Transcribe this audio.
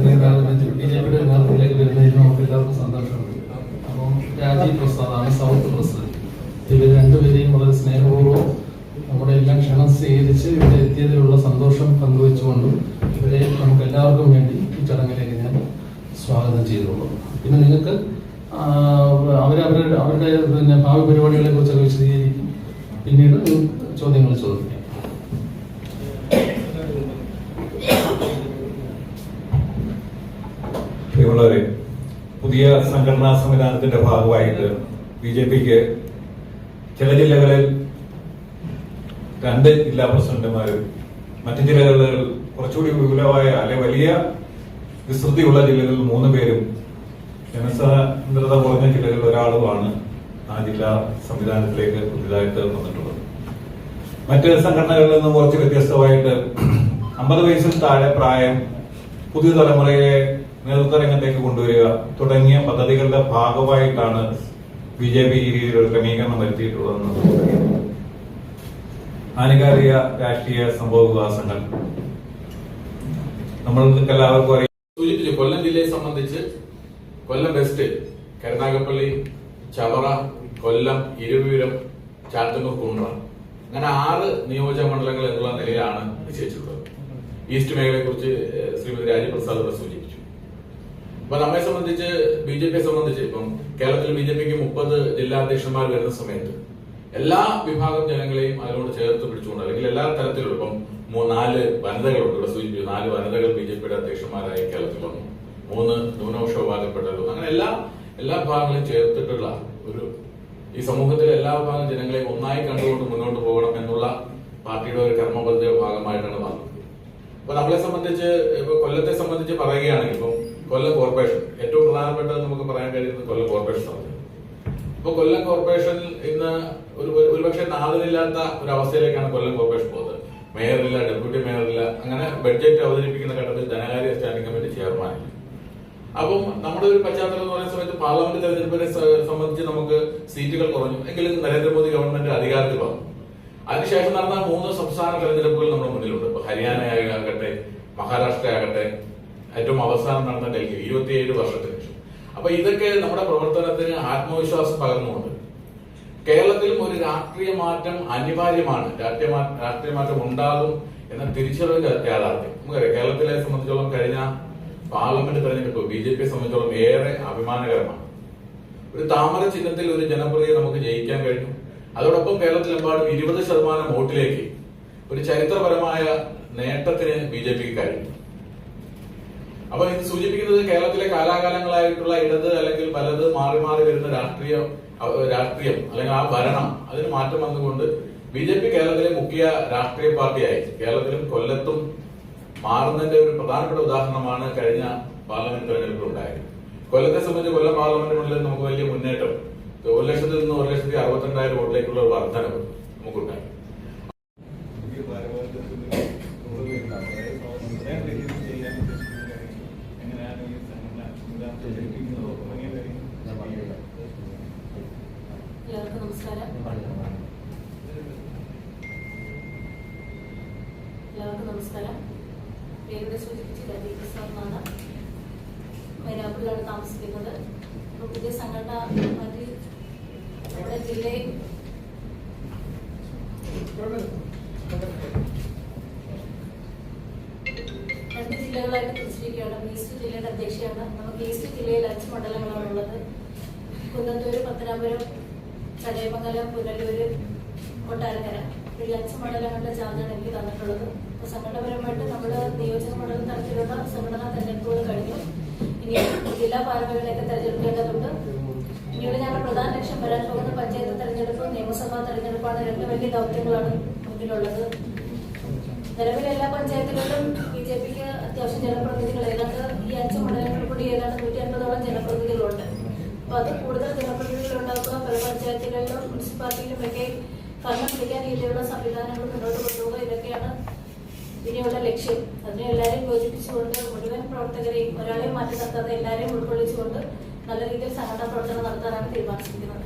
ബിജെപിയുടെ നേതൃത്വത്തിലേക്ക് വരുന്നതിന് നമുക്ക് എല്ലാവർക്കും സന്തോഷമുണ്ട്. അപ്പം രാജീവ് പ്രസാദാണ് സൗത്ത് പ്രസിഡന്റ്. ഇവർ രണ്ടുപേരെയും വളരെ സ്നേഹപൂർവ്വം നമ്മുടെ എല്ലാം ക്ഷണം സ്വീകരിച്ച് ഇവിടെ എത്തിയതിലുള്ള സന്തോഷം പങ്കുവെച്ചുകൊണ്ടും ഇവരെ നമുക്ക് എല്ലാവർക്കും വേണ്ടി ഈ ചടങ്ങിലേക്ക് ഞാൻ സ്വാഗതം ചെയ്തുള്ളൂ. പിന്നെ നിങ്ങൾക്ക് അവരുടെ പിന്നെ ഭാവി പരിപാടികളെ കുറിച്ചൊക്കെ വിശദീകരിക്കും. പിന്നീട് ചോദ്യങ്ങൾ ചോദിക്കാം. പ്രിയമുള്ളവരെ, പുതിയ സംഘടനാ സംവിധാനത്തിന്റെ ഭാഗമായിട്ട് ബിജെപിക്ക് ചില ജില്ലകളിൽ 2 ജില്ലാ പ്രസിഡന്റുമാരും മറ്റു ജില്ലകളിൽ കുറച്ചുകൂടി വിപുലമായ അല്ലെ വലിയ വിസ്തൃതിയുള്ള ജില്ലകളിൽ 3 പേരും ജനസാന്ദ്രത കുറഞ്ഞ ജില്ലകളിൽ ഒരാളുമാണ് ആ ജില്ലാ സംവിധാനത്തിലേക്ക് പുതിയതായിട്ട് വന്നിട്ടുള്ളത്. മറ്റ് സംഘടനകളിൽ നിന്നും കുറച്ച് വ്യത്യസ്തമായിട്ട് 50 വയസ്സിൽ താഴെ പ്രായം പുതിയ തലമുറയെ നേതൃത്വ രംഗത്തേക്ക് കൊണ്ടുവരിക തുടങ്ങിയ പദ്ധതികളുടെ ഭാഗമായിട്ടാണ് ബിജെപി ഈ രീതിയിലുള്ള ക്രമീകരണം വരുത്തിയിട്ടുള്ളതെന്ന് ആനുകാലിക രാഷ്ട്രീയ സംഭവ വികാസങ്ങൾ നമ്മൾക്ക് എല്ലാവർക്കും അറിയാം. സൂചിപ്പിച്ചു, കൊല്ലം ജില്ലയെ സംബന്ധിച്ച് കൊല്ലം വെസ്റ്റ്, കരുനാഗപ്പള്ളി, ചവറ, കൊല്ലം, ഇരുവീരം, ചാത്തന്നൂർ, കുണ്ട്ര, അങ്ങനെ 6 നിയോജക മണ്ഡലങ്ങൾ എന്നുള്ള നിലയിലാണ് നിശ്ചയിച്ചിട്ടുള്ളത്. ഈസ്റ്റ് മേഖലയെ കുറിച്ച് ശ്രീമതി രാജീവ് പ്രസാദ് സൂചിപ്പിച്ചു. അപ്പൊ നമ്മെ സംബന്ധിച്ച് ബിജെപിയെ സംബന്ധിച്ച് ഇപ്പം കേരളത്തിൽ ബിജെപിക്ക് 30 ജില്ലാ അധ്യക്ഷന്മാർ വരുന്ന സമയത്ത് എല്ലാ വിഭാഗം ജനങ്ങളെയും അതിനോട് ചേർത്ത് പിടിച്ചുകൊണ്ട് അല്ലെങ്കിൽ എല്ലാ തരത്തിലുള്ള ഇപ്പം 4 വനിതകളുണ്ട്. ഇവിടെ സൂചിപ്പിച്ചു 4 വനിതകൾ ബിജെപിയുടെ അധ്യക്ഷന്മാരായി കേരളത്തിൽ വന്നു. 3 ന്യൂനപക്ഷ വിഭാഗപ്പെട്ടവരും അങ്ങനെ എല്ലാ ഭാഗങ്ങളെയും ചേർത്തിട്ടുള്ള ഒരു ഈ സമൂഹത്തിലെ എല്ലാ വിഭാഗം ജനങ്ങളെയും ഒന്നായി കണ്ടുകൊണ്ട് മുന്നോട്ട് പോകണം എന്നുള്ള പാർട്ടിയുടെ ഒരു കർമ്മപദ്ധതിയുടെ ഭാഗമായിട്ടാണ് വന്നത്. അപ്പൊ നമ്മളെ സംബന്ധിച്ച് ഇപ്പൊ കൊല്ലത്തെ സംബന്ധിച്ച് പറയുകയാണെങ്കിൽ ഇപ്പം കൊല്ലം കോർപ്പറേഷൻ ഏറ്റവും പ്രധാനപ്പെട്ടത് നമുക്ക് പറയാൻ കഴിയുന്നത് കൊല്ലം കോർപ്പറേഷൻ ആണ്. ഇപ്പൊ കൊല്ലം കോർപ്പറേഷൻ ഇന്ന് ഒരുപക്ഷെ നാദിനില്ലാത്ത ഒരു അവസ്ഥയിലേക്കാണ് കൊല്ലം കോർപ്പറേഷൻ പോകുന്നത്. മേയറില്ല, ഡെപ്യൂട്ടി മേയറില്ല, അങ്ങനെ ബഡ്ജറ്റ് അവതരിപ്പിക്കുന്ന ഘട്ടത്തിൽ ധനകാര്യ സ്റ്റാൻഡിംഗ് കമ്മിറ്റി ചെയർമാനില്ല. അപ്പം നമ്മുടെ ഒരു പശ്ചാത്തലം എന്ന് പറയുന്ന സമയത്ത് പാർലമെന്റ് തെരഞ്ഞെടുപ്പിനെ സംബന്ധിച്ച് നമുക്ക് സീറ്റുകൾ കുറഞ്ഞു എങ്കിലും നരേന്ദ്രമോദി ഗവൺമെന്റ് അധികാരത്തിൽ വന്നു. അതിനുശേഷം നടന്ന 3 സംസ്ഥാന തെരഞ്ഞെടുപ്പുകൾ നമ്മുടെ മുന്നിലുണ്ട്. ഇപ്പൊ ഹരിയാന ആകട്ടെ, മഹാരാഷ്ട്ര ആകട്ടെ, ഏറ്റവും അവസാനം നടന്ന ഡൽഹി 27 വർഷത്തിന് ശേഷം. അപ്പൊ ഇതൊക്കെ നമ്മുടെ പ്രവർത്തനത്തിന് ആത്മവിശ്വാസം പകർന്നുകൊണ്ട് കേരളത്തിലും ഒരു രാഷ്ട്രീയ മാറ്റം അനിവാര്യമാണ്, രാഷ്ട്രീയ മാറ്റം ഉണ്ടാകും എന്ന തിരിച്ചറിവ് യാഥാർത്ഥ്യം. നമുക്കറിയാം, കേരളത്തിലെ സംബന്ധിച്ചോളം കഴിഞ്ഞ പാർലമെന്റ് തെരഞ്ഞെടുപ്പ് ബിജെപിയെ സംബന്ധിച്ചോളം ഏറെ അഭിമാനകരമാണ്. ഒരു താമര ചിഹ്നത്തിൽ ഒരു ജനപ്രതിയെ നമുക്ക് ജയിക്കാൻ കഴിഞ്ഞു. അതോടൊപ്പം കേരളത്തിലെമ്പാടും 20% വോട്ടിലേക്ക് ഒരു ചരിത്രപരമായ നേട്ടത്തിന് ബിജെപിക്ക് കഴിഞ്ഞു. അപ്പൊ ഇത് സൂചിപ്പിക്കുന്നത് കേരളത്തിലെ കാലാകാലങ്ങളായിട്ടുള്ള ഇടത് അല്ലെങ്കിൽ വലത് മാറി മാറി വരുന്ന രാഷ്ട്രീയം അല്ലെങ്കിൽ ആ ഭരണം അതിന് മാറ്റം വന്നുകൊണ്ട് ബിജെപി കേരളത്തിലെ മുഖ്യ രാഷ്ട്രീയ പാർട്ടിയായി കേരളത്തിലും കൊല്ലത്തും മാറുന്നതിന്റെ ഒരു പ്രധാനപ്പെട്ട ഉദാഹരണമാണ് കഴിഞ്ഞ പാർലമെന്റ് തെരഞ്ഞെടുപ്പിൽ ഉണ്ടായത്. കൊല്ലത്തെ സംബന്ധിച്ച് കൊല്ലം പാർലമെന്റ് മണ്ഡലത്തിൽ നമുക്ക് വലിയ മുന്നേറ്റം 1,00,000 നിന്ന് 1,62,000 വോട്ടിലേക്കുള്ള ഒരു വർധനവ് നമുക്കുണ്ടായി. എല്ലാവർക്കും നമസ്കാരം. പേരുടെ സൂചിപ്പിച്ച് രാജീവ് പ്രസാദാണ്. മൈനാപ്പൂരിലാണ് താമസിക്കുന്നത്. പുതിയ സംഘടന മറ്റ് നമ്മുടെ ജില്ലയിൽ 2 ജില്ലകളായിട്ട് തിരിച്ചിരിക്കുകയാണ്. ഈസ്റ്റ് ജില്ലയുടെ അധ്യക്ഷയാണ്. നമുക്ക് ഈസ്റ്റ് ജില്ലയിൽ 5 മണ്ഡലങ്ങളാണ് ഉള്ളത്. കുന്നത്തൂര്, പത്തനാപുരം, ചടയമംഗലം, പുനലൂര്, കൊട്ടാരക്കര. ഈ 5 മണ്ഡലങ്ങളുടെ ചാർജാണ് എനിക്ക് തന്നിട്ടുള്ളത്. അപ്പൊ സംഘടനാപരമായിട്ട് നമ്മുടെ നിയോജക മണ്ഡലം തരത്തിലുള്ള സംഘടനാ തെരഞ്ഞെടുപ്പുകൾ കഴിഞ്ഞു. ഇനി ജില്ലാ ഭാരവാഹികളെയൊക്കെ തെരഞ്ഞെടുക്കേണ്ടതുണ്ട്. ഇനിയുള്ള ഞങ്ങളുടെ പ്രധാന ലക്ഷ്യം വരാൻ പോകുന്ന പഞ്ചായത്ത് തെരഞ്ഞെടുപ്പ്, നിയമസഭാ തെരഞ്ഞെടുപ്പാണ്. 2 വലിയ ദൗത്യങ്ങളാണ് മുന്നിലുള്ളത്. നിലവിലെ എല്ലാ പഞ്ചായത്തുകളിലും ബിജെപിക്ക് അത്യാവശ്യം ജനപ്രതിനിധികൾ ഏതാണ്ട് ഈ 5 മണ്ഡലങ്ങളിൽ കൂടി ഏതാണ്ട് 150ഓളം ജനപ്രതിനിധികളുണ്ട്. അപ്പൊ അത് കൂടുതൽ ജനപ്രതിനിധികൾ ഉണ്ടാക്കുക, പല പഞ്ചായത്തുകളിലും മുനിസിപ്പാലിറ്റിയിലും ഒക്കെ ഭരണം പിടിക്കാൻ രീതിയിലുള്ള സംവിധാനങ്ങൾ മുന്നോട്ട് കൊണ്ടുപോകുക, ഇതൊക്കെയാണ് ഇനിയുള്ള ലക്ഷ്യം. അതിനെ എല്ലാവരെയും യോജിപ്പിച്ചുകൊണ്ട് മുഴുവൻ പ്രവർത്തകരെയും ഒരാളെയും മാറ്റി നിർത്താതെ എല്ലാവരെയും ഉൾക്കൊള്ളിച്ചുകൊണ്ട് നല്ല രീതിയിൽ സംഘടനാ പ്രവർത്തനം നടത്താനാണ് തീരുമാനിച്ചിരിക്കുന്നത്.